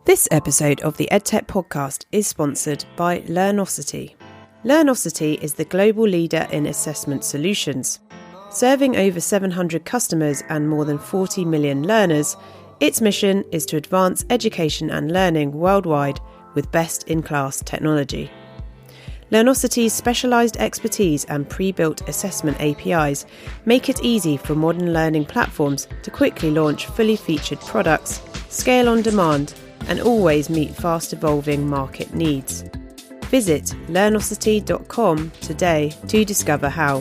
This episode of the EdTech Podcast is sponsored by Learnocity. Learnocity is the global leader in assessment solutions. Serving over 700 customers and more than 40 million learners, its mission is to advance education and learning worldwide with best-in-class technology. Learnocity's specialised expertise and pre-built assessment APIs make it easy for modern learning platforms to quickly launch fully featured products, scale on demand, and always meet fast-evolving market needs. Visit learnocity.com today to discover how.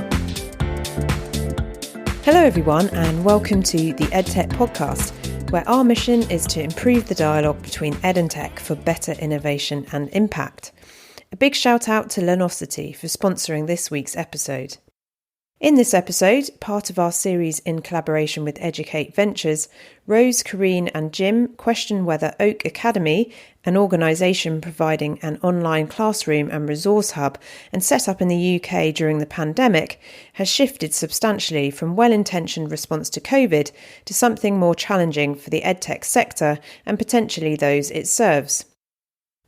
Hello everyone, and welcome to the EdTech Podcast, where our mission is to improve the dialogue between ed and tech for better innovation and impact. A big shout out to Learnocity for sponsoring this week's episode. In this episode, part of our series in collaboration with Educate Ventures, Rose, Karine and Jim question whether Oak Academy, an organisation providing an online classroom and resource hub and set up in the UK during the pandemic, has shifted substantially from well-intentioned response to COVID to something more challenging for the edtech sector and potentially those it serves.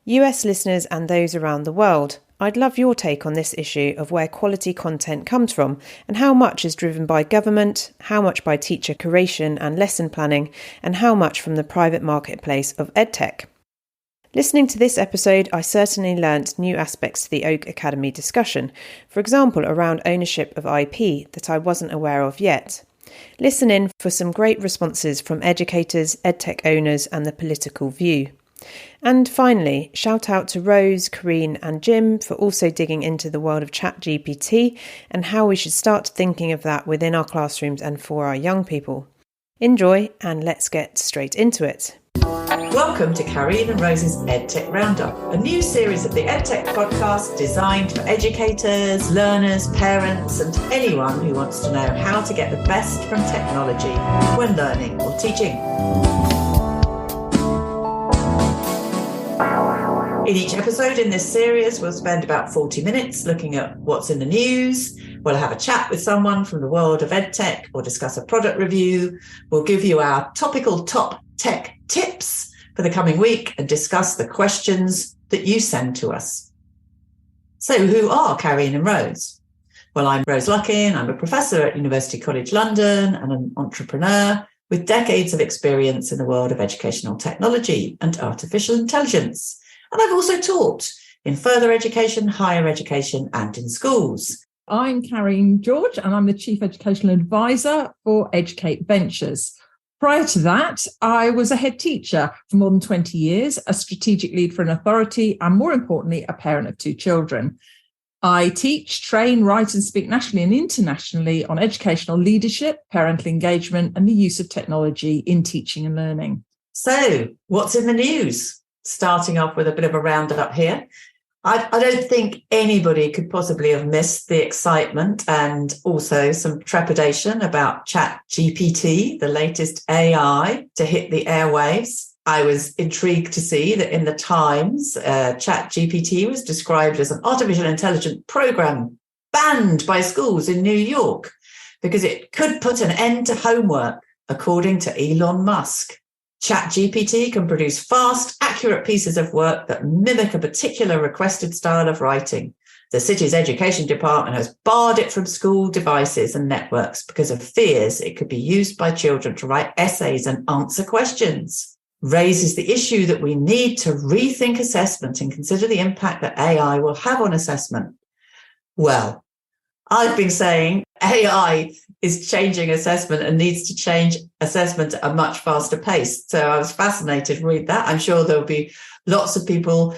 US listeners and those around the world, I'd love your take on this issue of where quality content comes from and how much is driven by government, how much by teacher curation and lesson planning, and how much from the private marketplace of edtech. Listening to this episode, I certainly learnt new aspects to the Oak Academy discussion, for example around ownership of IP that I wasn't aware of yet. Listen in for some great responses from educators, edtech owners and the political view. And finally, shout out to Rose, Karine and Jim for also digging into the world of ChatGPT and how we should start thinking of that within our classrooms and for our young people. Enjoy, and let's get straight into it. Welcome to Karine and Rose's EdTech Roundup, a new series of the EdTech podcast designed for educators, learners, parents and anyone who wants to know how to get the best from technology when learning or teaching. In each episode in this series, we'll spend about 40 minutes looking at what's in the news. We'll have a chat with someone from the world of EdTech or discuss a product review. We'll give you our topical top tech tips for the coming week and discuss the questions that you send to us. So who are Karine and Rose? Well, I'm Rose Luckin. I'm a professor at University College London and an entrepreneur with decades of experience in the world of educational technology and artificial intelligence. And I've also taught in further education, higher education, and in schools. I'm Karine George, and I'm the Chief Educational Advisor for Educate Ventures. Prior to that, I was a head teacher for more than 20 years, a strategic lead for an authority, and more importantly, a parent of 2 children. I teach, train, write, and speak nationally and internationally on educational leadership, parental engagement, and the use of technology in teaching and learning. So, what's in the news? Starting off with a bit of a roundup here. I don't think anybody could possibly have missed the excitement and also some trepidation about ChatGPT, the latest AI to hit the airwaves. I was intrigued to see that in the Times, ChatGPT was described as an artificial intelligence program banned by schools in New York because it could put an end to homework, according to Elon Musk. ChatGPT can produce fast, accurate pieces of work that mimic a particular requested style of writing. The city's education department has barred it from school devices and networks because of fears it could be used by children to write essays and answer questions. Raises the issue that we need to rethink assessment and consider the impact that AI will have on assessment. Well, I've been saying AI is changing assessment and needs to change assessment at a much faster pace. So I was fascinated to read that. I'm sure there'll be lots of people,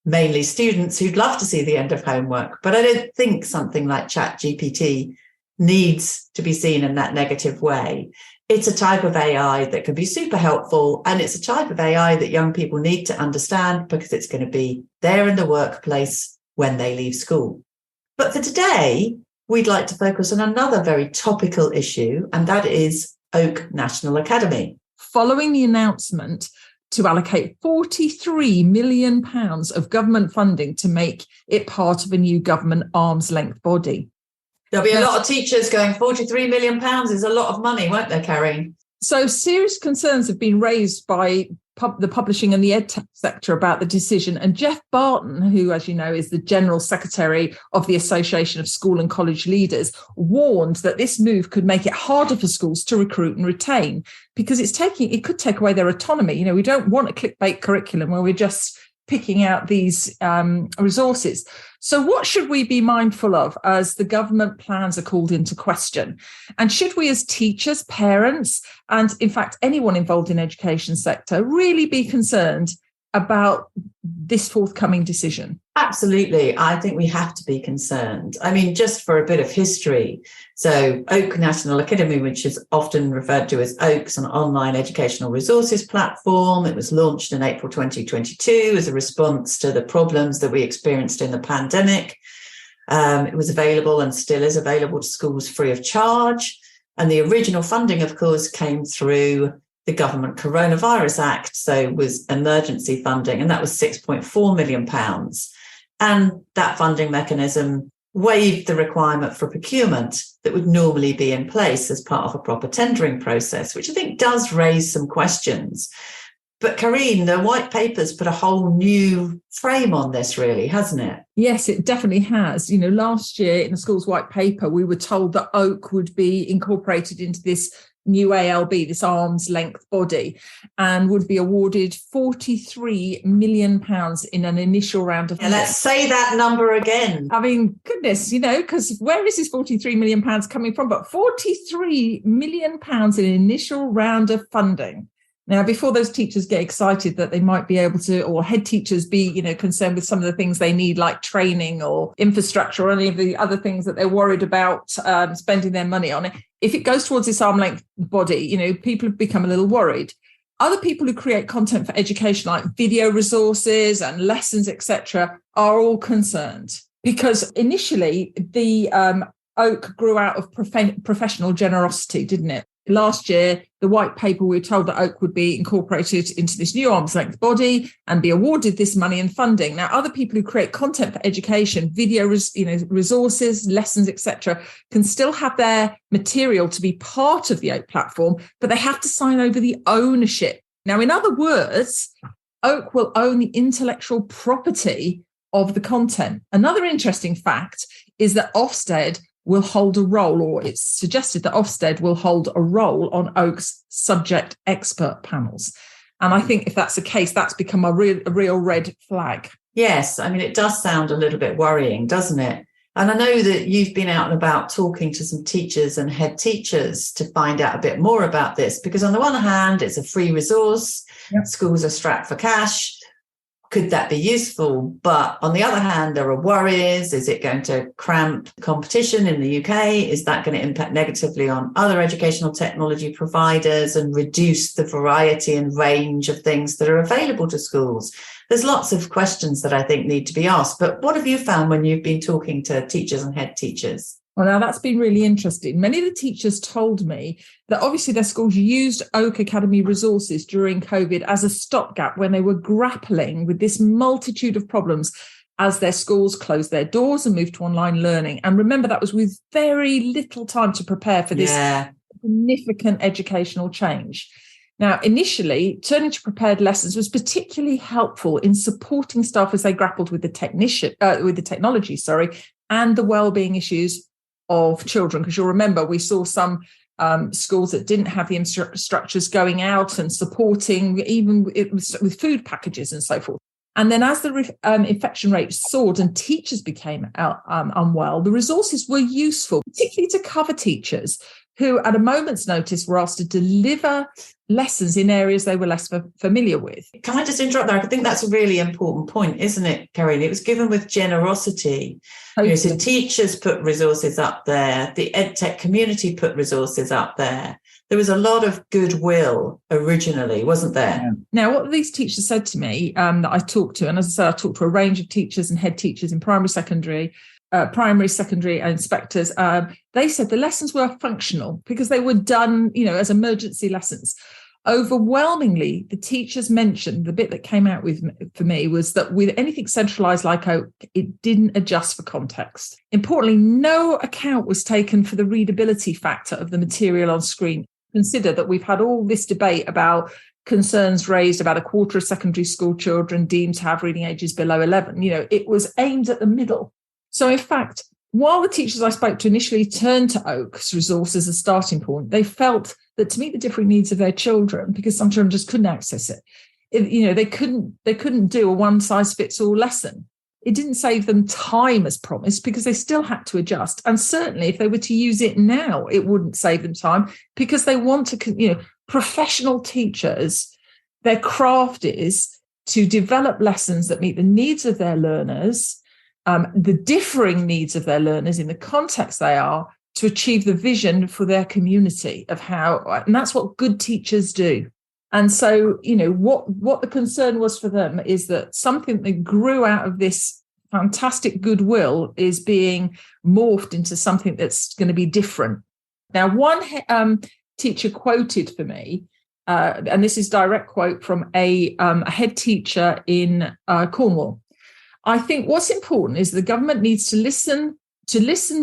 mainly students, who'd love to see the end of homework. But I don't think something like ChatGPT needs to be seen in that negative way. It's a type of AI that can be super helpful, and it's a type of AI that young people need to understand because it's going to be there in the workplace when they leave school. But for today, we'd like to focus on another very topical issue, and that is Oak National Academy. Following the announcement to allocate £43 million of government funding to make it part of a new government arm's-length body. There'll be a lot of teachers going, £43 million is a lot of money, won't there, Karine? So serious concerns have been raised by the publishing and the EdTech sector about the decision. And Jeff Barton, who, as you know, is the General Secretary of the Association of School and College Leaders, warned that this move could make it harder for schools to recruit and retain because it could take away their autonomy. You know, we don't want a clickbait curriculum where we're just picking out these resources. So what should we be mindful of as the government plans are called into question? And should we as teachers, parents, and in fact, anyone involved in education sector really be concerned about this forthcoming decision? Absolutely. I think we have to be concerned. I mean, just for a bit of history. So Oak National Academy, which is often referred to as Oak's, an online educational resources platform. It was launched in April 2022 as a response to the problems that we experienced in the pandemic. It was available and still is available to schools free of charge. And the original funding, of course, came through the Government Coronavirus Act, so it was emergency funding, and that was £6.4 million. And that funding mechanism waived the requirement for procurement that would normally be in place as part of a proper tendering process, which I think does raise some questions. But Karine, the white paper's put a whole new frame on this, really, hasn't it? Yes, it definitely has. You know, last year in the school's white paper, we were told that Oak would be incorporated into this new ALB, this arm's length body, and would be awarded £43 million in an initial round of funding. Let's say that number again. I mean, goodness, you know, because where is this £43 million coming from? But £43 million in an initial round of funding. Now, before those teachers get excited that they might be able to, or head teachers be, you know, concerned with some of the things they need, like training or infrastructure or any of the other things that they're worried about spending their money on, if it goes towards this arm length body, you know, people have become a little worried. Other people who create content for education, like video resources and lessons, etc., are all concerned because initially the Oak grew out of professional generosity, didn't it? Last year, the white paper, we were told that Oak would be incorporated into this new arm's length body and be awarded this money and funding. Now, other people who create content for education, video, resources, lessons, etc., can still have their material to be part of the Oak platform, but they have to sign over the ownership. Now, in other words, Oak will own the intellectual property of the content. Another interesting fact is that Ofsted will hold a role, or it's suggested that Ofsted will hold a role on Oak's subject expert panels. And I think if that's the case, that's become a real red flag. Yes, I mean, it does sound a little bit worrying, doesn't it? And I know that you've been out and about talking to some teachers and head teachers to find out a bit more about this, because on the one hand, it's a free resource. Yep. Schools are strapped for cash. Could that be useful? But on the other hand, there are worries. Is it going to cramp competition in the UK? Is that going to impact negatively on other educational technology providers and reduce the variety and range of things that are available to schools? There's lots of questions that I think need to be asked. But what have you found when you've been talking to teachers and head teachers? Well, now that's been really interesting. Many of the teachers told me that obviously their schools used Oak Academy resources during COVID as a stopgap when they were grappling with this multitude of problems as their schools closed their doors and moved to online learning. And remember, that was with very little time to prepare for this significant educational change. Now, initially, turning to prepared lessons was particularly helpful in supporting staff as they grappled with the technology, and the well-being issues of children, because you'll remember we saw some schools that didn't have the instructors going out and supporting even with food packages and so forth. And then as the infection rate soared and teachers became unwell, the resources were useful, particularly to cover teachers who at a moment's notice were asked to deliver lessons in areas they were less familiar with. Can I just interrupt there? I think that's a really important point, isn't it, Karine? It was given with generosity. Totally. So teachers put resources up there. The EdTech community put resources up there. There was a lot of goodwill originally, wasn't there? Yeah. Now, what these teachers said to me that I talked to, and as I said, I talked to a range of teachers and head teachers in primary, secondary, and inspectors, they said the lessons were functional because they were done, as emergency lessons. Overwhelmingly, the teachers mentioned, the bit that came out for me was that with anything centralised like Oak, it didn't adjust for context. Importantly, no account was taken for the readability factor of the material on screen. consider that we've had all this debate about concerns raised about a quarter of secondary school children deemed to have reading ages below 11. It was aimed at the middle. So in fact, while the teachers I spoke to initially turned to Oak's resource as a starting point, they felt that to meet the differing needs of their children, because some children just couldn't access it, they couldn't do a one-size-fits-all lesson. It didn't save them time as promised because they still had to adjust. And certainly if they were to use it now, it wouldn't save them time because they want to, professional teachers, their craft is to develop lessons that meet the needs of their learners, the differing needs of their learners in the context they are, to achieve the vision for their community of how, and that's what good teachers do. And so, what the concern was for them is that something that grew out of this fantastic goodwill is being morphed into something that's going to be different. Now, one teacher quoted for me, and this is direct quote from a head teacher in Cornwall. I think what's important is the government needs to listen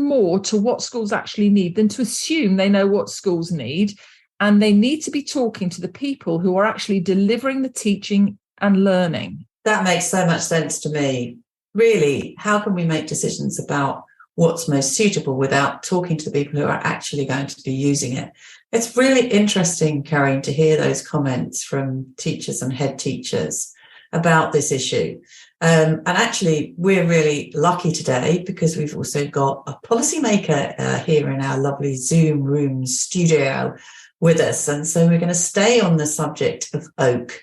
more to what schools actually need than to assume they know what schools need. And they need to be talking to the people who are actually delivering the teaching and learning. That makes so much sense to me. Really, how can we make decisions about what's most suitable without talking to the people who are actually going to be using it? It's really interesting, Karine, to hear those comments from teachers and head teachers about this issue. And actually, we're really lucky today because we've also got a policymaker here in our lovely Zoom room studio with us. And so we're going to stay on the subject of Oak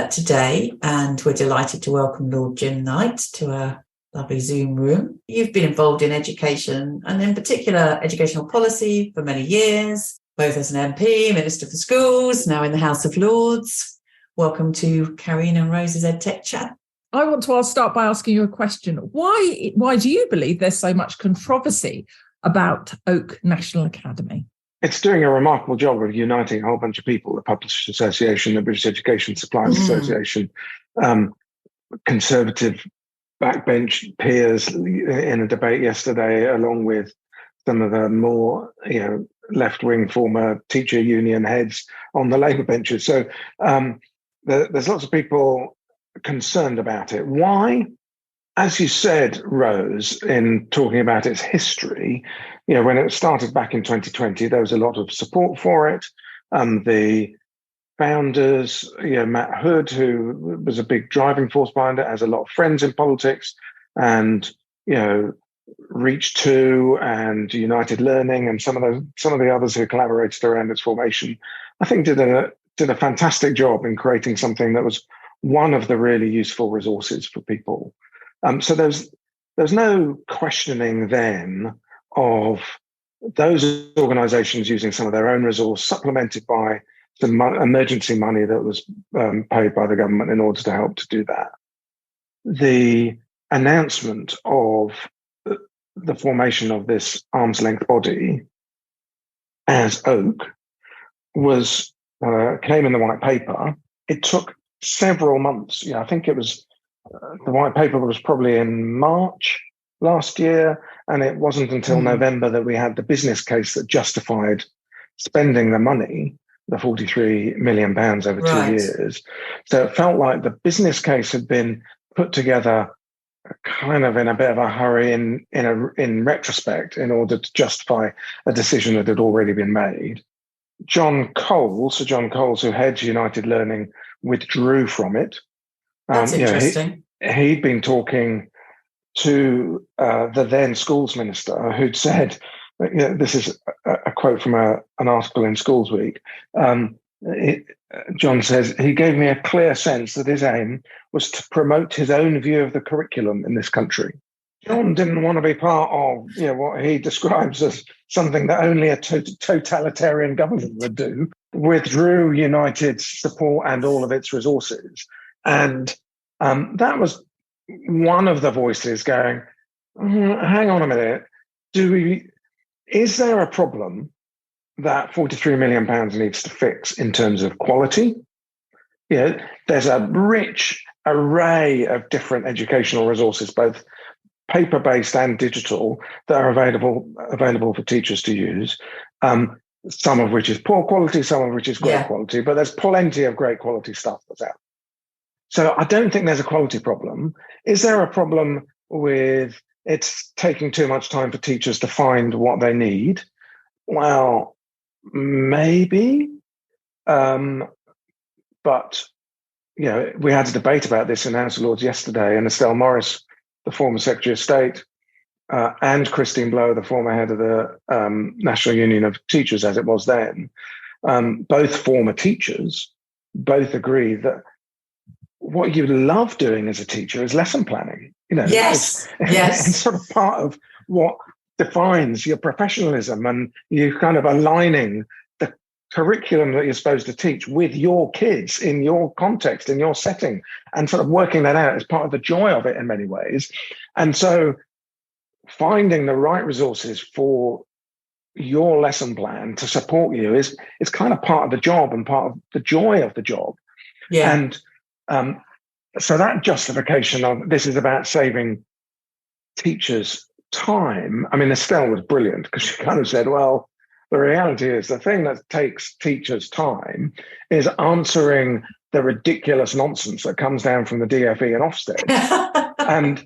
today. And we're delighted to welcome Lord Jim Knight to our lovely Zoom room. You've been involved in education and in particular educational policy for many years, both as an MP, Minister for Schools, now in the House of Lords. Welcome to Karine and Rose's EdTech Chat. I want to start by asking you a question. Why do you believe there's so much controversy about Oak National Academy? It's doing a remarkable job of uniting a whole bunch of people, the Publishers Association, the British Education Suppliers Association, conservative backbench peers in a debate yesterday, along with some of the more left-wing former teacher union heads on the Labour benches. So there's lots of people concerned about it. Why? As you said, Rose, in talking about its history, when it started back in 2020, there was a lot of support for it. The founders, Matt Hood, who was a big driving force behind it, has a lot of friends in politics, and Reach 2 and United Learning and some of the others who collaborated around its formation, I think did a fantastic job in creating something that was one of the really useful resources for people. So there's no questioning then of those organisations using some of their own resource, supplemented by some emergency money that was paid by the government in order to help to do that. The announcement of the formation of this arm's length body as Oak was came in the white paper. It took several months. I think it was the white paper was probably in March last year, and it wasn't until November that we had the business case that justified spending the money, the £43 million over 2 years. So it felt like the business case had been put together kind of in a bit of a hurry in retrospect in order to justify a decision that had already been made. Sir John Coles, who heads United Learning, withdrew from it. That's interesting. He'd been talking to the then schools minister, who'd said, this is a quote from an article in Schools Week. John says, he gave me a clear sense that his aim was to promote his own view of the curriculum in this country. John didn't want to be part of what he describes as something that only a totalitarian government would do, withdrew United's support and all of its resources. And that was one of the voices going, hang on a minute, is there a problem that £43 million needs to fix in terms of quality? There's a rich array of different educational resources, both paper-based and digital, that are available for teachers to use. some of which is poor quality, some of which is great quality, but there's plenty of great quality stuff that's out. So I don't think there's a quality problem. Is there a problem with it's taking too much time for teachers to find what they need? Well, maybe. But, we had a debate about this in House of Lords yesterday, and Estelle Morris, the former Secretary of State, and Christine Blow, the former head of the National Union of Teachers, as it was then, both former teachers, both agree that what you love doing as a teacher is lesson planning. Yes. It's sort of part of what defines your professionalism, and you kind of aligning the curriculum that you're supposed to teach with your kids in your context, in your setting, and sort of working that out as part of the joy of it in many ways. And so finding the right resources for your lesson plan to support you is kind of part of the job and part of the joy of the job. Yeah. And so that justification of this is about saving teachers time. I mean, Estelle was brilliant because she kind of said, well, the reality is the thing that takes teachers time is answering the ridiculous nonsense that comes down from the DfE and Ofsted. And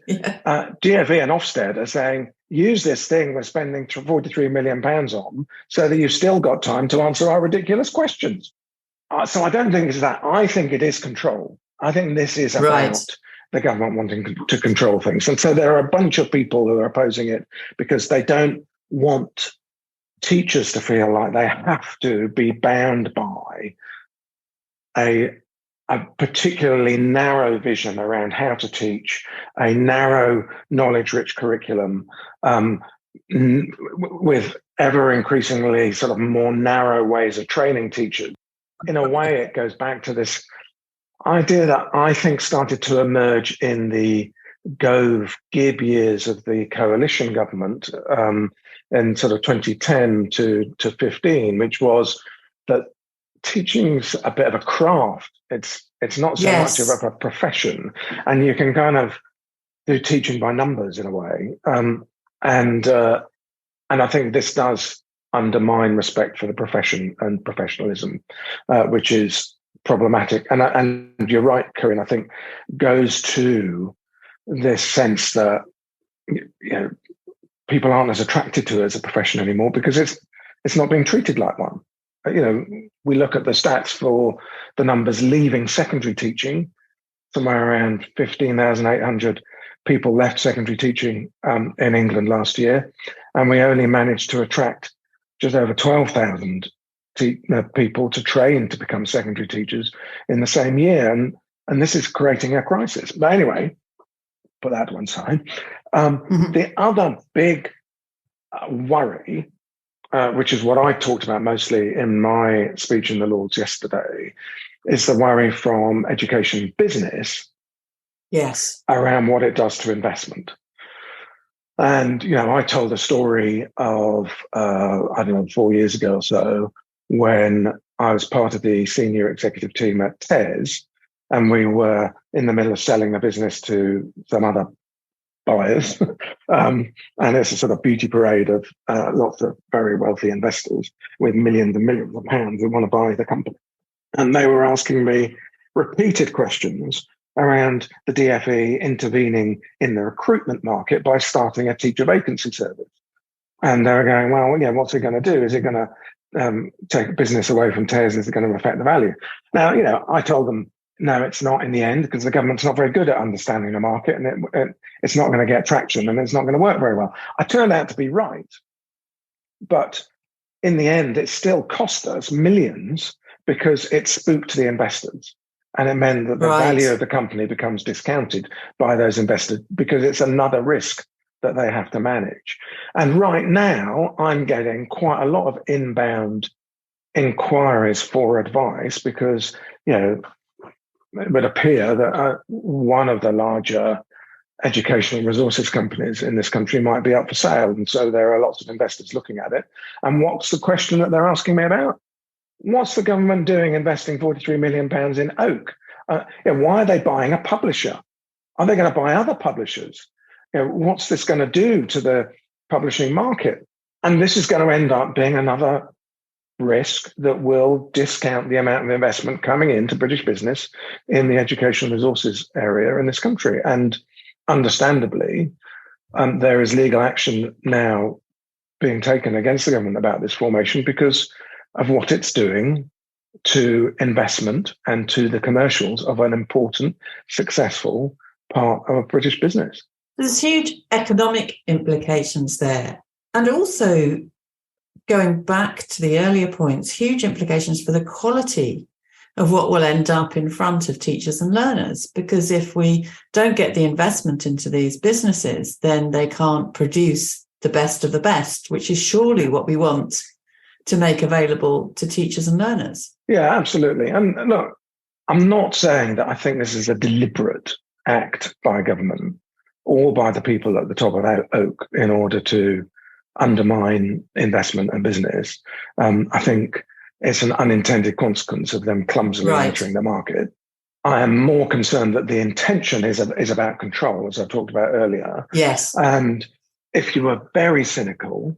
DfE and Ofsted are saying, use this thing we're spending £43 million on so that you've still got time to answer our ridiculous questions. So I don't think it's that. I think it is control. I think this is about the government wanting to control things. And so there are a bunch of people who are opposing it because they don't want teachers to feel like they have to be bound by a particularly narrow vision around how to teach, a narrow knowledge-rich curriculum with ever increasingly sort of more narrow ways of training teachers. In a way, it goes back to this idea that I think started to emerge in the Gove-Gibb years of the coalition government in sort of 2010 to 15, which was that teaching's a bit of a craft. It's not so much of a profession, and you can kind of do teaching by numbers in a way. And I think this does undermine respect for the profession and professionalism, which is problematic. And you're right, Karine, I think goes to this sense that people aren't as attracted to it as a profession anymore because it's not being treated like one. We look at the stats for the numbers leaving secondary teaching. Somewhere around 15,800 people left secondary teaching in England last year, and we only managed to attract just over 12,000 people to train to become secondary teachers in the same year. And this is creating a crisis. But anyway, put that to one side. The other big worry, which is what I talked about mostly in my speech in the Lords yesterday, is the worry from education business around what it does to investment. And, I told a story of, 4 years ago or so, when I was part of the senior executive team at TES, and we were in the middle of selling the business to some other buyers. And it's a sort of beauty parade of lots of very wealthy investors with millions and millions of pounds who want to buy the company. And they were asking me repeated questions around the DfE intervening in the recruitment market by starting a teacher vacancy service. And they were going, well, what's it going to do? Is it going to take business away from TES? Is it going to affect the value? Now, I told them, no, it's not in the end, because the government's not very good at understanding the market, and it's not going to get traction, and it's not going to work very well. I turned out to be right. But in the end, it still cost us millions because it spooked the investors. And it meant that the value of the company becomes discounted by those investors because it's another risk that they have to manage. And right now, I'm getting quite a lot of inbound inquiries for advice because, it would appear that one of the larger educational resources companies in this country might be up for sale. And so there are lots of investors looking at it. And what's the question that they're asking me about? What's the government doing investing £43 million in Oak? Why are they buying a publisher? Are they going to buy other publishers? What's this going to do to the publishing market? And this is going to end up being another risk that will discount the amount of investment coming into British business in the educational resources area in this country. And understandably, there is legal action now being taken against the government about this formation because of what it's doing to investment and to the commercials of an important, successful part of British business. There's huge economic implications there. And also, going back to the earlier points, huge implications for the quality of what will end up in front of teachers and learners. Because if we don't get the investment into these businesses, then they can't produce the best of the best, which is surely what we want to make available to teachers and learners. Yeah, absolutely. And look, I'm not saying that I think this is a deliberate act by government or by the people at the top of Oak in order to undermine investment and business. I think it's an unintended consequence of them clumsily entering the market. I am more concerned that the intention is about control, as I talked about earlier. Yes. And if you were very cynical,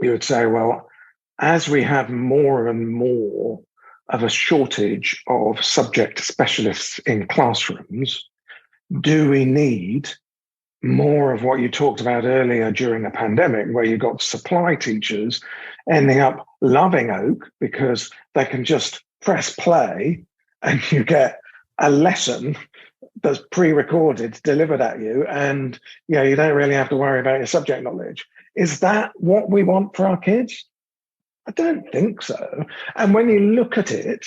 you would say, well, as we have more and more of a shortage of subject specialists in classrooms, do we need more of what you talked about earlier during the pandemic, where you got supply teachers ending up loving Oak because they can just press play and you get a lesson that's pre-recorded, delivered at you, and you don't really have to worry about your subject knowledge. Is that what we want for our kids? I don't think so. And when you look at it,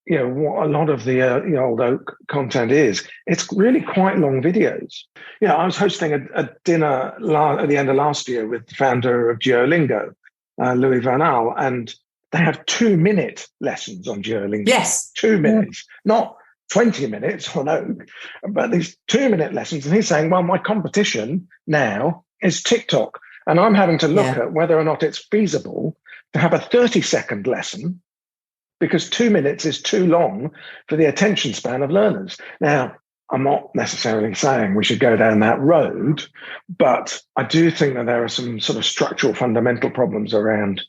what a lot of the old Oak content is, it's really quite long videos. I was hosting a dinner at the end of last year with the founder of Duolingo, Louis Van Gaal, and they have 2-minute lessons on Duolingo. Yes. 2 minutes, not 20 minutes on Oak, but these 2-minute lessons. And he's saying, well, my competition now is TikTok. And I'm having to look at whether or not it's feasible to have a 30-second lesson, because 2 minutes is too long for the attention span of learners. Now, I'm not necessarily saying we should go down that road, but I do think that there are some sort of structural fundamental problems around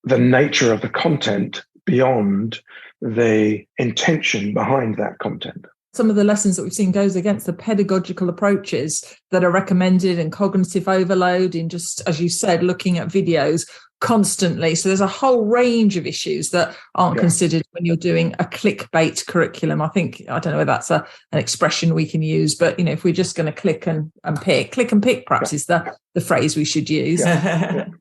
the nature of the content beyond the intention behind that content. Some of the lessons that we've seen goes against the pedagogical approaches that are recommended in cognitive overload, in just, as you said, looking at videos constantly. So there's a whole range of issues that aren't considered when you're doing a clickbait curriculum. I don't know whether that's an expression we can use, but if we're just going to click and pick perhaps is the phrase we should use. The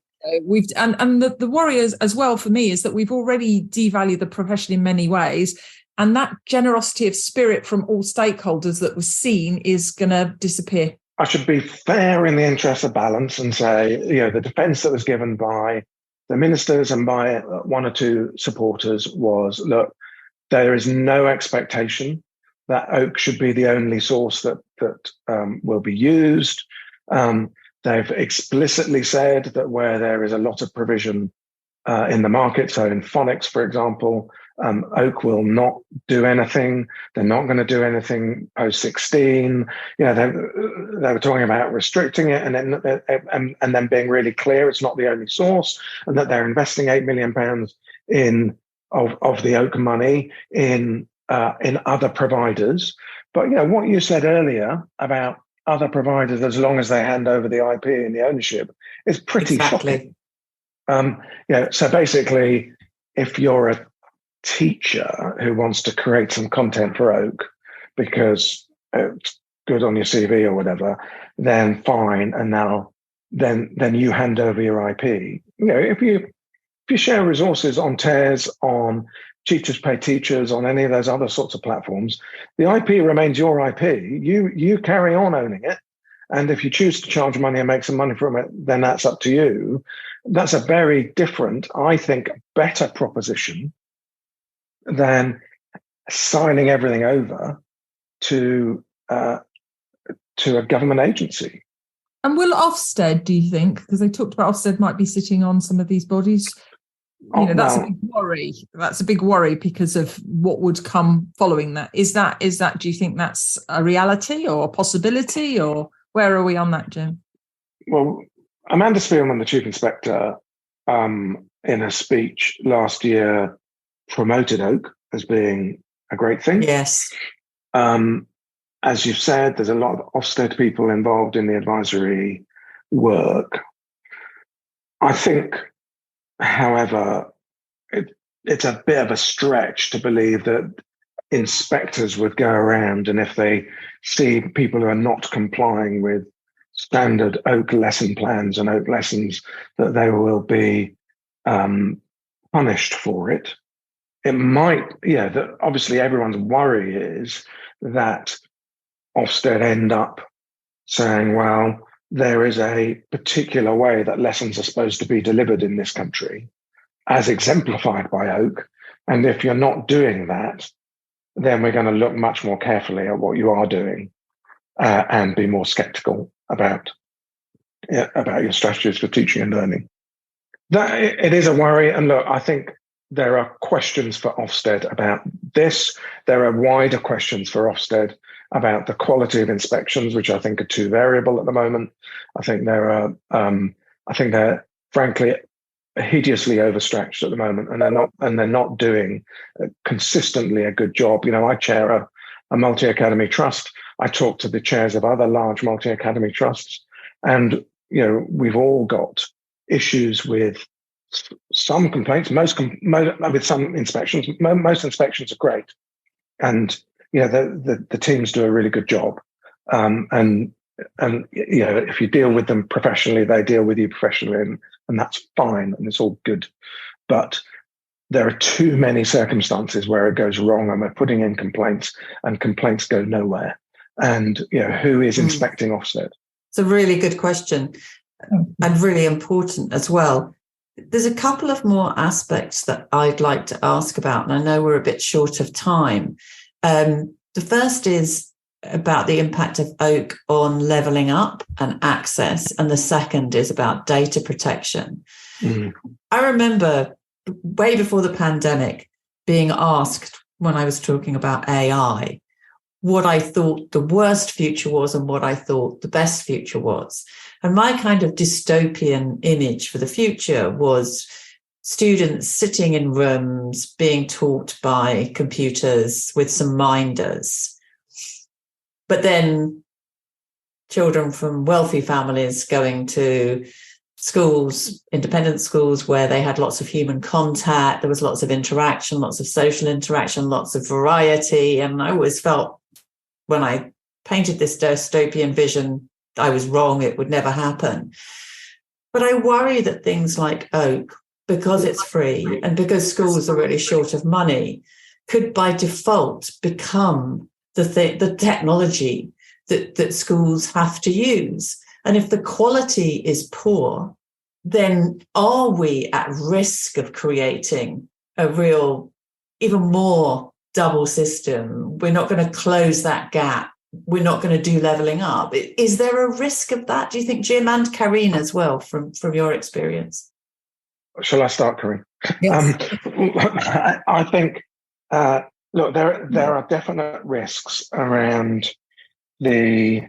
worry as well for me is that we've already devalued the profession in many ways. And that generosity of spirit from all stakeholders that was seen is going to disappear. I should be fair in the interest of balance and say, the defence that was given by the ministers and by one or two supporters was, look, there is no expectation that Oak should be the only source that will be used. They've explicitly said that where there is a lot of provision in the market, so in phonics, for example, Oak will not do anything. They're not going to do anything post 16. They were talking about restricting it and then being really clear it's not the only source, and that they're investing £8 million of the Oak money in other providers. But what you said earlier about other providers, as long as they hand over the IP and the ownership, is pretty shocking. So basically, if you're a teacher who wants to create some content for Oak because it's good on your CV or whatever, then fine. And now then you hand over your IP. If you share resources on Tears, on Teachers Pay Teachers, on any of those other sorts of platforms, the IP remains your IP. You carry on owning it. And if you choose to charge money and make some money from it, then that's up to you. That's a very different, I think, better proposition than signing everything over to a government agency. And will Ofsted, do you think, because they talked about Ofsted might be sitting on some of these bodies, that's a big worry. That's a big worry because of what would come following that. Is that, do you think that's a reality or a possibility, or where are we on that, Jim? Well, Amanda Spielman, the Chief Inspector, in a speech last year, promoted Oak as being a great thing. Yes. As you've said, there's a lot of Ofsted people involved in the advisory work. I think, however, it's a bit of a stretch to believe that inspectors would go around and if they see people who are not complying with standard Oak lesson plans and Oak lessons, that they will be punished for it. It might, that obviously everyone's worry is that Ofsted end up saying, well, there is a particular way that lessons are supposed to be delivered in this country, as exemplified by Oak. And if you're not doing that, then we're going to look much more carefully at what you are doing and be more skeptical about your strategies for teaching and learning. That it is a worry. And look, I think there are questions for Ofsted about this. There are wider questions for Ofsted about the quality of inspections, which I think are too variable at the moment. I think they're frankly hideously overstretched at the moment, and they're not doing consistently a good job. I chair a multi-academy trust. I talk to the chairs of other large multi-academy trusts, and we've all got issues with some complaints. With some inspections, most inspections are great, and the teams do a really good job. And if you deal with them professionally, they deal with you professionally, and that's fine, and it's all good. But there are too many circumstances where it goes wrong, and we're putting in complaints, and complaints go nowhere. And who is inspecting Ofsted? It's a really good question, and really important as well. There's a couple of more aspects that I'd like to ask about, and I know we're a bit short of time. The first is about the impact of Oak on levelling up and access, and the second is about data protection. I remember way before the pandemic being asked, when I was talking about AI, what I thought the worst future was and what I thought the best future was. And my kind of dystopian image for the future was students sitting in rooms being taught by computers with some minders. But then children from wealthy families going to schools, independent schools, where they had lots of human contact. There was lots of interaction, lots of social interaction, lots of variety. And I always felt when I painted this dystopian vision, I was wrong. It would never happen. But I worry that things like Oak, because it's free and because schools are really short of money, could by default become the technology that schools have to use. And if the quality is poor, then are we at risk of creating a real, even more double system? We're not going to close that gap. We're not going to do levelling up. Is there a risk of that, do you think, Jim, and Karine as well, from your experience? Shall I start, Karine? Yes. I think, look, there are definite risks around the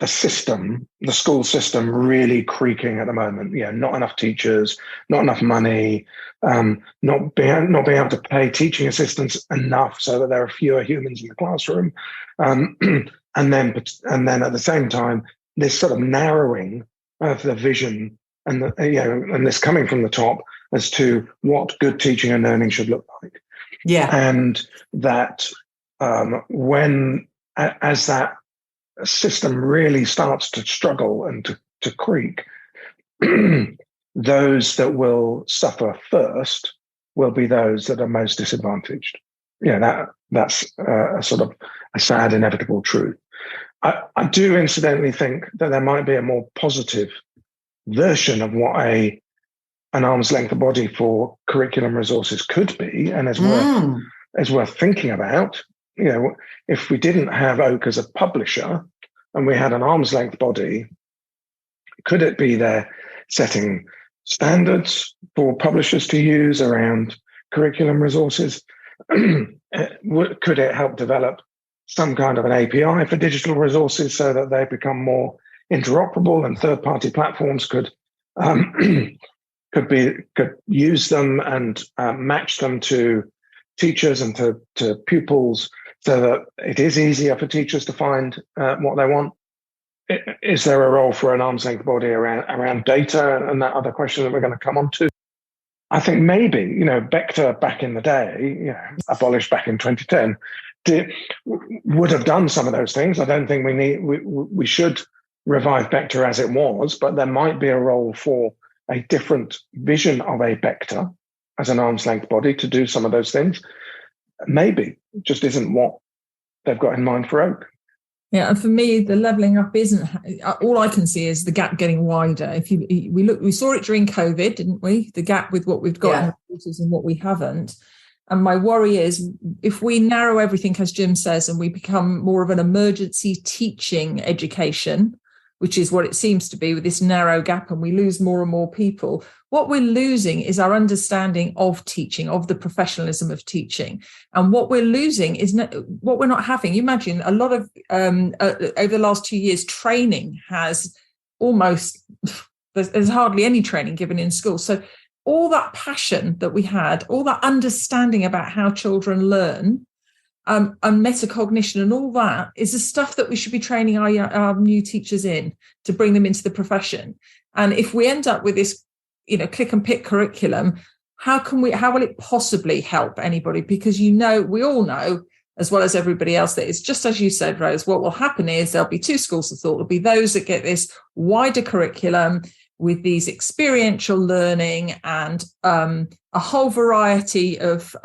system, the school system really creaking at the moment. Not enough teachers, not enough money, not being able to pay teaching assistants enough so that there are fewer humans in the classroom. And then at the same time, this sort of narrowing of the vision and and this coming from the top as to what good teaching and learning should look like. Yeah. And that as that system really starts to struggle and to creak, those that will suffer first will be those that are most disadvantaged. That's a sort of a sad, inevitable truth. I do incidentally think that there might be a more positive version of what an arm's length body for curriculum resources could be, and is worth thinking about. If we didn't have Oak as a publisher and we had an arm's length body, could it be there setting standards for publishers to use around curriculum resources? Could it help develop some kind of an API for digital resources so that they become more interoperable and third-party platforms could could use them and match them to teachers and to pupils so that it is easier for teachers to find what they want. Is there a role for an arm's length body around data and that other question that we're going to come on to? I think maybe, Vector back in the day, abolished back in 2010, would have done some of those things. I don't think we should revive Vector as it was, but there might be a role for a different vision of a Vector as an arm's length body to do some of those things. Maybe it just isn't what they've got in mind for Oak. Yeah, and for me, the levelling up isn't. All I can see is the gap getting wider. We saw it during COVID, didn't we? The gap with what we've got in the courses and what we haven't. And my worry is if we narrow everything, as Jim says, and we become more of an emergency teaching education, which is what it seems to be with this narrow gap, and we lose more and more people, what we're losing is our understanding of teaching, of the professionalism of teaching. And what we're losing is what we're not having. You imagine a lot of, over the last 2 years, training has almost, there's hardly any training given in school. So all that passion that we had, all that understanding about how children learn, and metacognition and all that is the stuff that we should be training our new teachers in to bring them into the profession. And if we end up with this, click and pick curriculum, how will it possibly help anybody? Because we all know, as well as everybody else, that it's just as you said, Rose, what will happen is there'll be two schools of thought. There'll be those that get this wider curriculum with these experiential learning and a whole variety of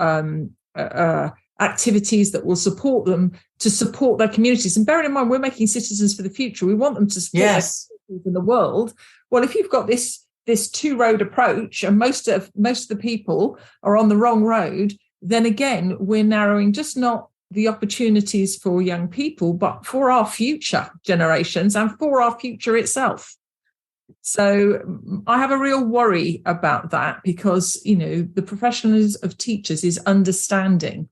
activities that will support them to support their communities. And bearing in mind, we're making citizens for the future. We want them to support their communities in the world. Well, if you've got this two-road approach and most of the people are on the wrong road, then again, we're narrowing just not the opportunities for young people, but for our future generations and for our future itself. So I have a real worry about that because, the professionalism of teachers is understanding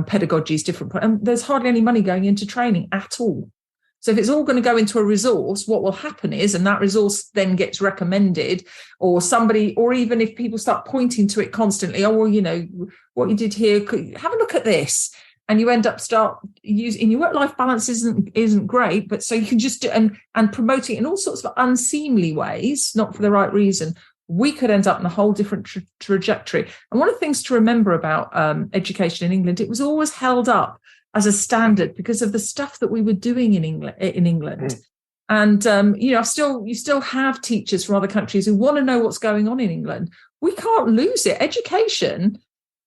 pedagogy is different. And there's hardly any money going into training at all. So if it's all going to go into a resource, what will happen is, and that resource then gets recommended, or somebody, or even if people start pointing to it constantly, what you did here, have a look at this. And you end up start using your work-life balance isn't great, but so you can just do and promoting it in all sorts of unseemly ways, not for the right reason. We could end up in a whole different trajectory. And one of the things to remember about education in England, it was always held up as a standard because of the stuff that we were doing in England. And you still have teachers from other countries who want to know what's going on in England. We can't lose it. Education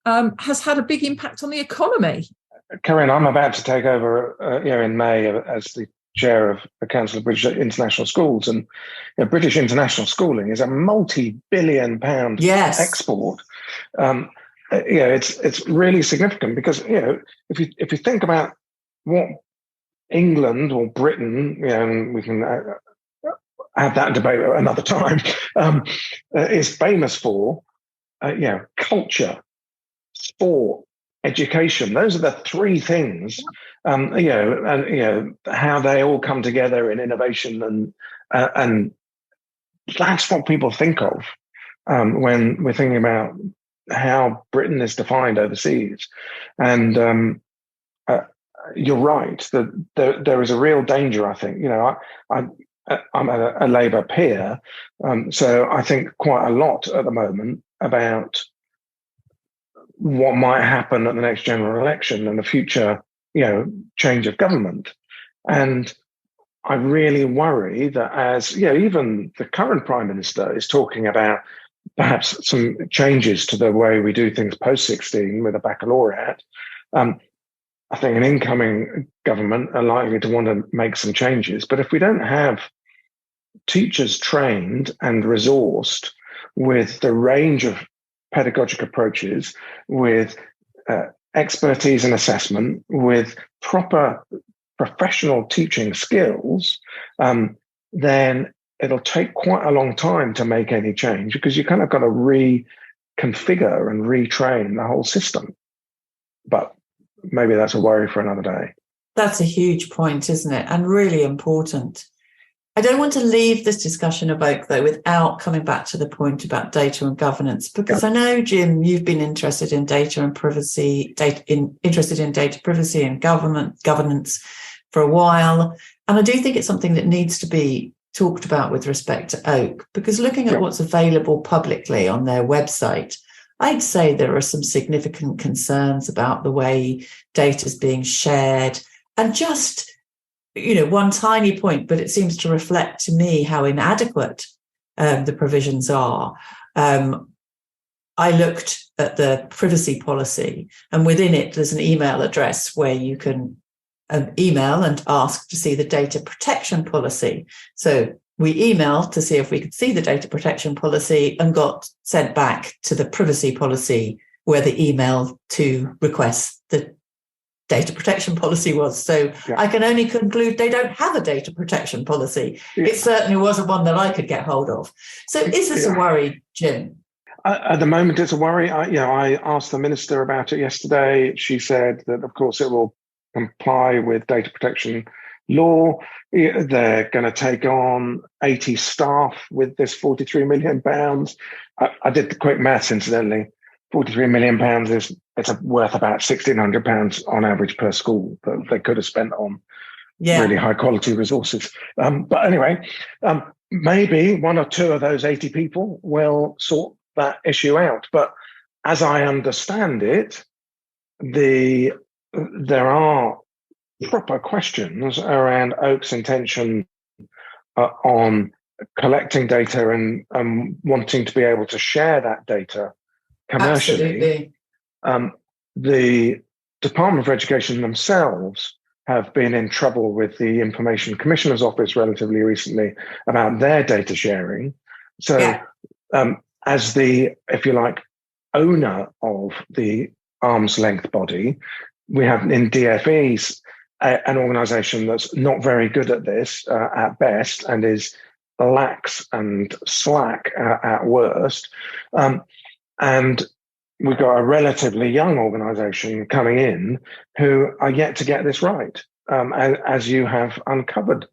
has had a big impact on the economy. Karine, I'm about to take over in May as the chair of the Council of British International Schools, and British international schooling is a multi-billion-pound export. It's really significant because if you think about what England or Britain, and we can have that debate another time, is famous for, culture, sport, education. Those are the three things, and how they all come together in innovation, and that's what people think of when we're thinking about how Britain is defined overseas. And you're right that there is a real danger. I think I'm a Labour peer, so I think quite a lot at the moment about what might happen at the next general election and the future, change of government. And I really worry that as, even the current Prime Minister is talking about perhaps some changes to the way we do things post-16 with a baccalaureate, I think an incoming government are likely to want to make some changes. But if we don't have teachers trained and resourced with the range of pedagogic approaches, with expertise and assessment, with proper professional teaching skills, then it'll take quite a long time to make any change because you kind of got to reconfigure and retrain the whole system. But maybe that's a worry for another day. That's a huge point, isn't it? And really important. I don't want to leave this discussion of Oak, though, without coming back to the point about data and governance, because I know, Jim, you've been interested in data and privacy, interested in data privacy and governance for a while. And I do think it's something that needs to be talked about with respect to Oak, because looking at what's available publicly on their website, I'd say there are some significant concerns about the way data is being shared, and just, one tiny point, but it seems to reflect to me how inadequate the provisions are. I looked at the privacy policy, and within it, there's an email address where you can email and ask to see the data protection policy. So we emailed to see if we could see the data protection policy and got sent back to the privacy policy where the email to request the data protection policy was. So I can only conclude they don't have a data protection policy. It certainly wasn't one that I could get hold of. So is this a worry, Jim? At the moment, it's a worry. I asked the minister about it yesterday. She said that, of course, it will comply with data protection law. They're going to take on 80 staff with this £43 million. I did the quick maths, incidentally. £43 million it's worth about £1,600 on average per school that they could have spent on really high quality resources. But anyway, maybe one or two of those 80 people will sort that issue out. But as I understand it, there are proper questions around Oak's intention on collecting data and wanting to be able to share that data commercially. The Department for Education themselves have been in trouble with the Information Commissioner's Office relatively recently about their data sharing. So as the, if you like, owner of the arm's length body, we have in DFE an organisation that's not very good at this at best and is lax and slack at worst. And we've got a relatively young organisation coming in who are yet to get this right, as you have uncovered,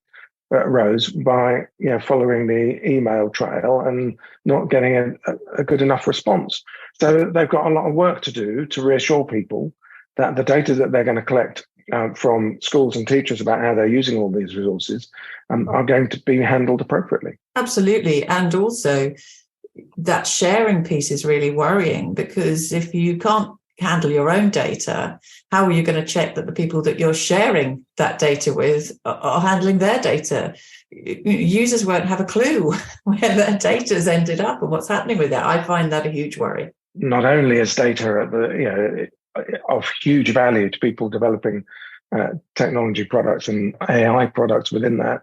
Rose, by following the email trail and not getting a good enough response. So they've got a lot of work to do to reassure people that the data that they're going to collect from schools and teachers about how they're using all these resources are going to be handled appropriately. Absolutely. And also, that sharing piece is really worrying, because if you can't handle your own data, how are you going to check that the people that you're sharing that data with are handling their data? Users won't have a clue where their data has ended up and what's happening with it. I find that a huge worry. Not only is data of huge value to people developing technology products and AI products within that,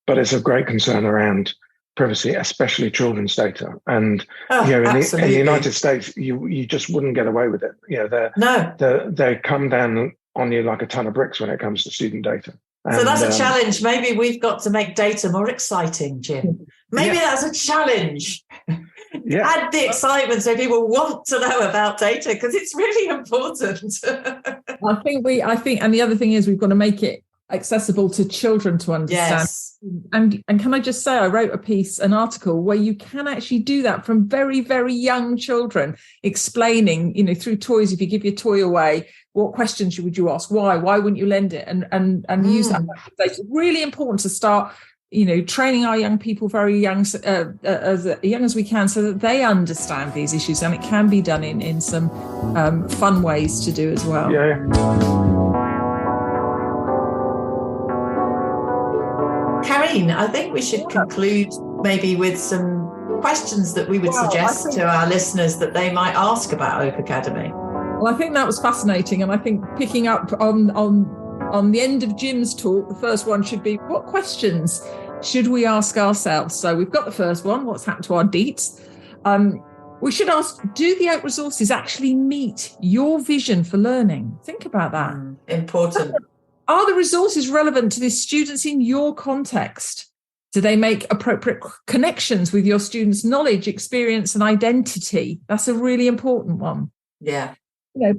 but it's of great concern around privacy, especially children's data. And in the United States, you just wouldn't get away with it. They come down on you like a ton of bricks when it comes to student data. So that's a challenge. Maybe we've got to make data more exciting, Jim. Maybe that's a challenge. Add the excitement so people want to know about data, because it's really important. I think, and the other thing is we've got to make it accessible to children to understand. Yes. And can I just say, I wrote an article where you can actually do that from very, very young children, explaining, through toys, if you give your toy away, what questions would you ask? Why wouldn't you lend it? And use that. It's really important to start, training our young people very young, as young as we can, so that they understand these issues. And it can be done in some fun ways to do as well. Karine, I think we should conclude maybe with some questions that we would suggest to our listeners that they might ask about Oak Academy. Well, I think that was fascinating. And I think picking up on the end of Jim's talk, the first one should be, what questions should we ask ourselves? So we've got the first one, what's happened to our DEETs? We should ask, do the Oak resources actually meet your vision for learning? Think about that. Important. Are the resources relevant to the students in your context? Do they make appropriate connections with your students' knowledge, experience, and identity? That's a really important one. Yeah.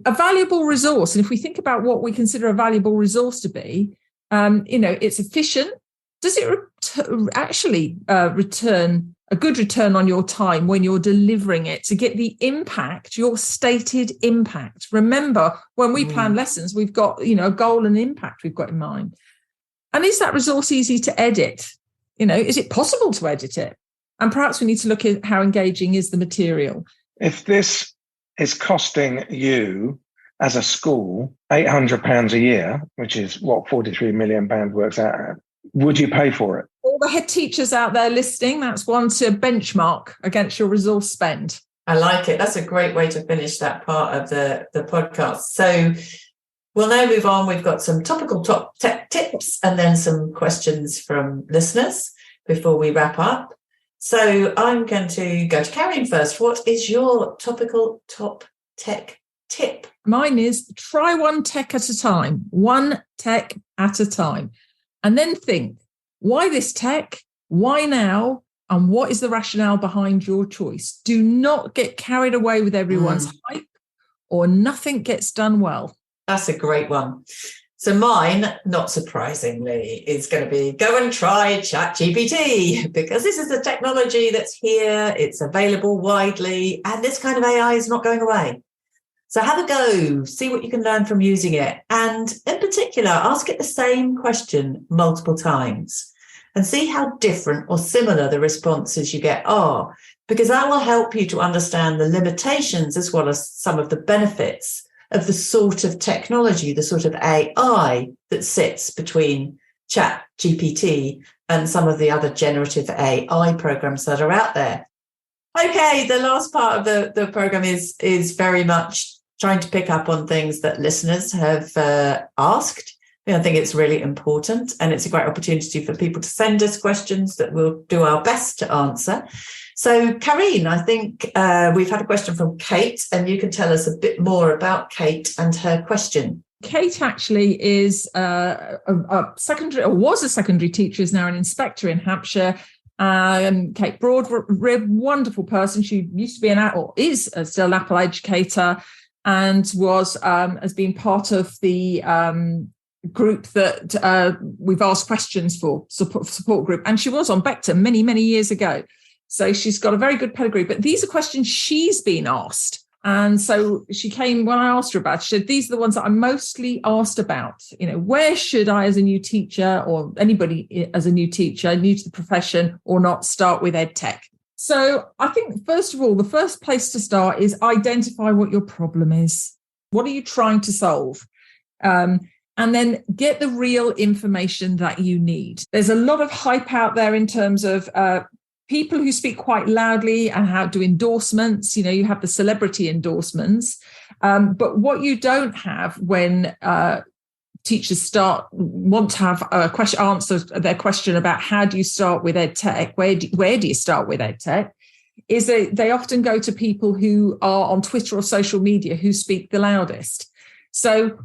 A valuable resource, and if we think about what we consider a valuable resource to be, it's efficient. Does it return a good return on your time when you're delivering it to get the impact, your stated impact. Remember, when we plan lessons, we've got, a goal and impact we've got in mind. And is that resource easy to edit? Is it possible to edit it? And perhaps we need to look at how engaging is the material. If this is costing you as a school £800 a year, which is what £43 million works out at, would you pay for it? All the head teachers out there listening, that's one to benchmark against your resource spend. I like it. That's a great way to finish that part of the podcast. So we'll now move on. We've got some topical top tech tips and then some questions from listeners before we wrap up. So I'm going to go to Karine first. What is your topical top tech tip? Mine is try one tech at a time, one tech at a time. And then think, why this tech? Why now? And what is the rationale behind your choice? Do not get carried away with everyone's hype, or nothing gets done well. That's a great one. So mine, not surprisingly, is going to be go and try ChatGPT, because this is a technology that's here, it's available widely, and this kind of AI is not going away. So have a go, see what you can learn from using it. And in particular, ask it the same question multiple times and see how different or similar the responses you get are, because that will help you to understand the limitations as well as some of the benefits of the sort of technology, the sort of AI that sits between ChatGPT and some of the other generative AI programs that are out there. Okay, the last part of the program is very much trying to pick up on things that listeners have asked. I think it's really important, and it's a great opportunity for people to send us questions that we'll do our best to answer. So, Karine, I think we've had a question from Kate, and you can tell us a bit more about Kate and her question. Kate actually is a secondary, or was a secondary teacher, is now an inspector in Hampshire. Kate Broad, wonderful person. She used to be or is still an Apple educator, and was has been part of the group that we've asked questions for, support group. And she was on Bector many, many years ago. So she's got a very good pedigree. But these are questions she's been asked. And so she came, when I asked her about it, she said, these are the ones that I'm mostly asked about. Where should I, as a new teacher, or anybody as a new teacher, new to the profession or not, start with EdTech? So I think, first of all, the first place to start is identify what your problem is. What are you trying to solve? And then get the real information that you need. There's a lot of hype out there in terms of people who speak quite loudly and how to do endorsements. You have the celebrity endorsements. But what you don't have when teachers want to have a question, answer their question about how do you start with EdTech, where do you start with EdTech, is they often go to people who are on Twitter or social media who speak the loudest. So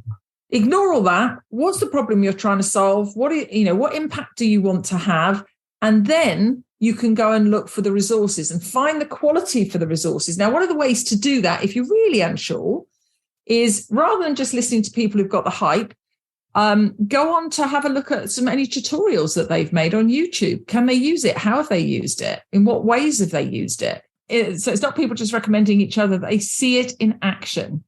ignore all that. What's the problem you're trying to solve? What impact do you want to have? And then you can go and look for the resources and find the quality for the resources. Now, one of the ways to do that, if you're really unsure, is rather than just listening to people who've got the hype, go on to have a look at any tutorials that they've made on YouTube. Can they use it? How have they used it? In what ways have they used it? So it's not people just recommending each other. They see it in action.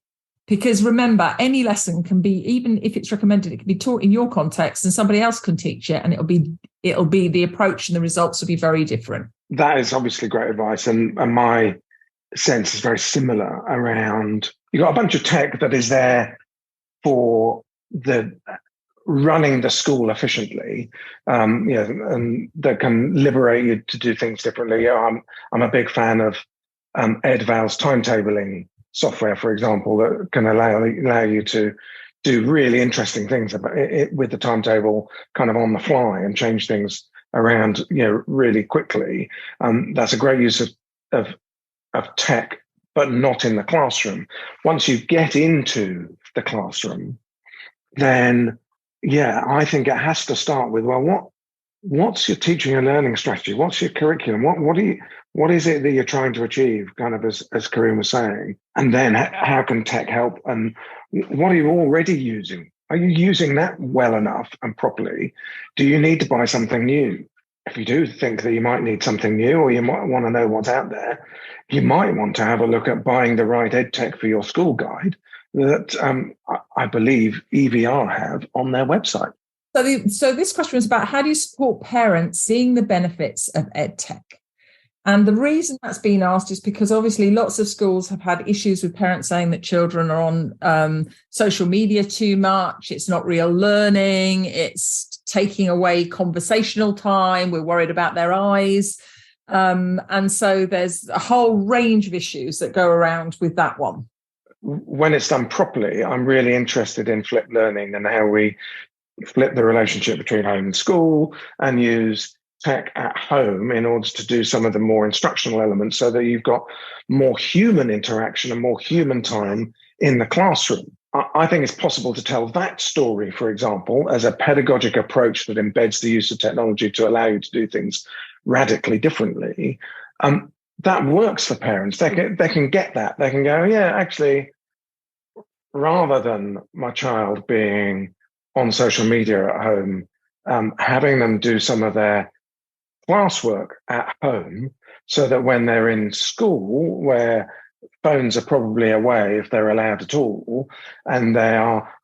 Because remember, any lesson can be, even if it's recommended, it can be taught in your context and somebody else can teach it, and it'll be the approach and the results will be very different. That is obviously great advice. And my sense is very similar around, you've got a bunch of tech that is there for the running the school efficiently, and that can liberate you to do things differently. I'm a big fan of EdVal's timetabling software, for example, that can allow you to do really interesting things about it with the timetable kind of on the fly and change things around, really quickly. That's a great use of tech, but not in the classroom. Once you get into the classroom, then I think it has to start with, well, what's your teaching and learning strategy? What's your curriculum? What is it that you're trying to achieve, kind of as Karine was saying? And then how can tech help? And what are you already using? Are you using that well enough and properly? Do you need to buy something new? if you do think that you might need something new or you might want to know what's out there, you might want to have a look at buying the right EdTech for your school guide that I believe EVR have on their website. So this question was about how do you support parents seeing the benefits of EdTech? And the reason that's been asked is because obviously lots of schools have had issues with parents saying that children are on social media too much. It's not real learning. It's taking away conversational time. We're worried about their eyes. And so there's a whole range of issues that go around with that one. When it's done properly, I'm really interested in flipped learning and how we flip the relationship between home and school and use tech at home in order to do some of the more instructional elements so that you've got more human interaction and more human time in the classroom. I think it's possible to tell that story, for example, as a pedagogic approach that embeds the use of technology to allow you to do things radically differently. That works for parents. They can get that. They can go, yeah, actually, rather than my child being on social media at home, having them do some of their classwork at home so that when they're in school, where phones are probably away if they're allowed at all, and they are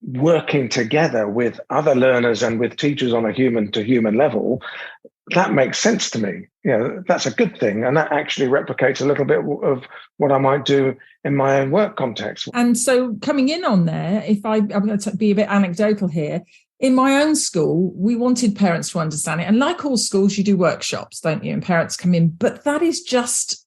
working together with other learners and with teachers on a human-to-human level, that makes sense to me. That's a good thing. And that actually replicates a little bit of what I might do in my own work context. And so coming in on there, I'm going to be a bit anecdotal here. In my own school, we wanted parents to understand it. And like all schools, you do workshops, don't you? And parents come in. But that is just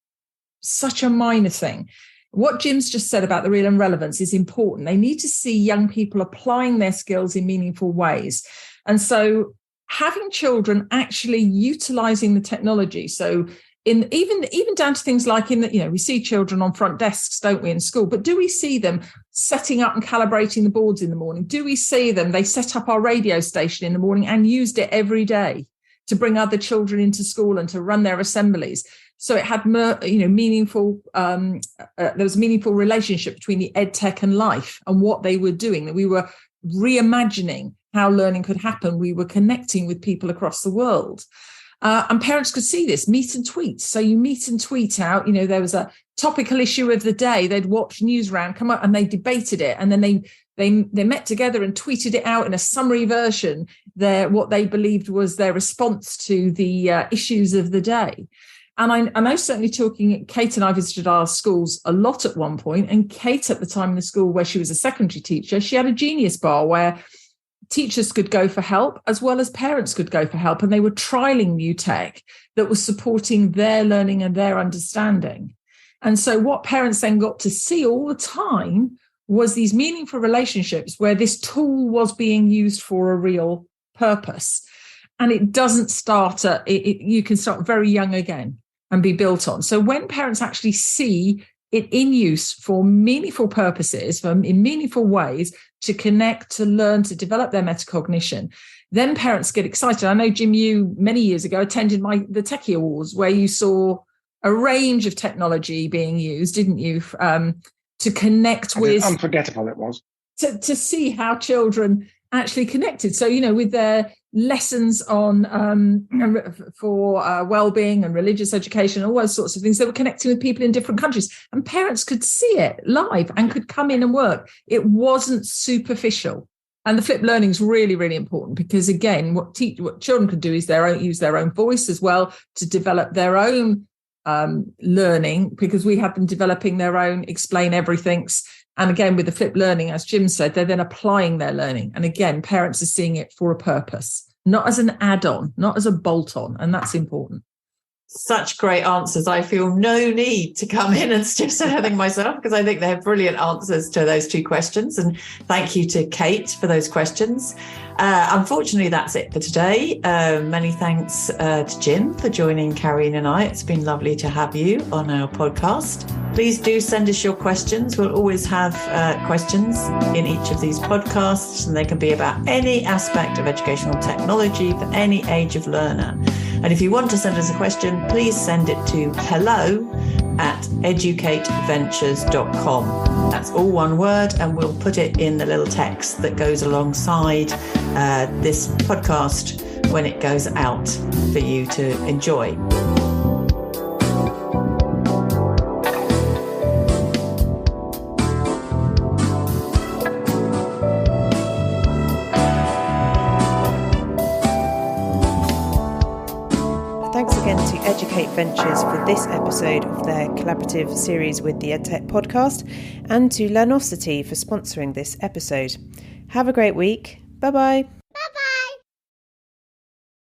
such a minor thing. What Jim's just said about the real and relevance is important. They need to see young people applying their skills in meaningful ways. And so having children actually utilizing the technology. So even down to things like we see children on front desks, don't we, in school, but do we see them setting up and calibrating the boards in the morning? Do we see them? They set up our radio station in the morning and used it every day to bring other children into school and to run their assemblies. So it had meaningful. There was a meaningful relationship between the EdTech and life and what they were doing. That we were reimagining how learning could happen. We were connecting with people across the world. And parents could see this, meet and tweet. So you meet and tweet out, there was a topical issue of the day. They'd watch News Round come up and they debated it. And then they met together and tweeted it out in a summary version, what they believed was their response to the issues of the day. And I know certainly Kate and I visited our schools a lot at one point. And Kate at the time in the school where she was a secondary teacher, she had a genius bar where teachers could go for help as well as parents could go for help. And they were trialing new tech that was supporting their learning and their understanding. And so what parents then got to see all the time was these meaningful relationships where this tool was being used for a real purpose. And it doesn't start you can start very young again and be built on. So when parents actually see it in use for meaningful purposes, in meaningful ways, to connect, to learn, to develop their metacognition, then parents get excited. I know, Jim, you many years ago attended the Techie Awards where you saw a range of technology being used, didn't you, to connect with... Unforgettable it was. To see how children actually connected. So, with their lessons on for well-being and religious education, all those sorts of things, they were connecting with people in different countries, and parents could see it live and could come in and work. It wasn't superficial. And the flipped learning is really, really important because, again, what children could do is use their own voice as well to develop their own learning, because we have them developing their own explain everythings. And again, with the flipped learning, as Jim said, they're then applying their learning. And again, parents are seeing it for a purpose, not as an add-on, not as a bolt-on. And that's important. Such great answers. I feel no need to come in and just say anything myself because I think they have brilliant answers to those two questions. And thank you to Kate for those questions. Unfortunately, that's it for today. Many thanks to Jim for joining Karine and I. It's been lovely to have you on our podcast. Please do send us your questions. We'll always have questions in each of these podcasts, and they can be about any aspect of educational technology for any age of learner. And if you want to send us a question, please send it to hello@educateventures.com. That's all one word, and we'll put it in the little text that goes alongside this podcast when it goes out for you to enjoy. Thanks again to Educate Ventures for this episode of their collaborative series with the EdTech Podcast, and to Ofsted for sponsoring this episode. Have a great week. Bye-bye.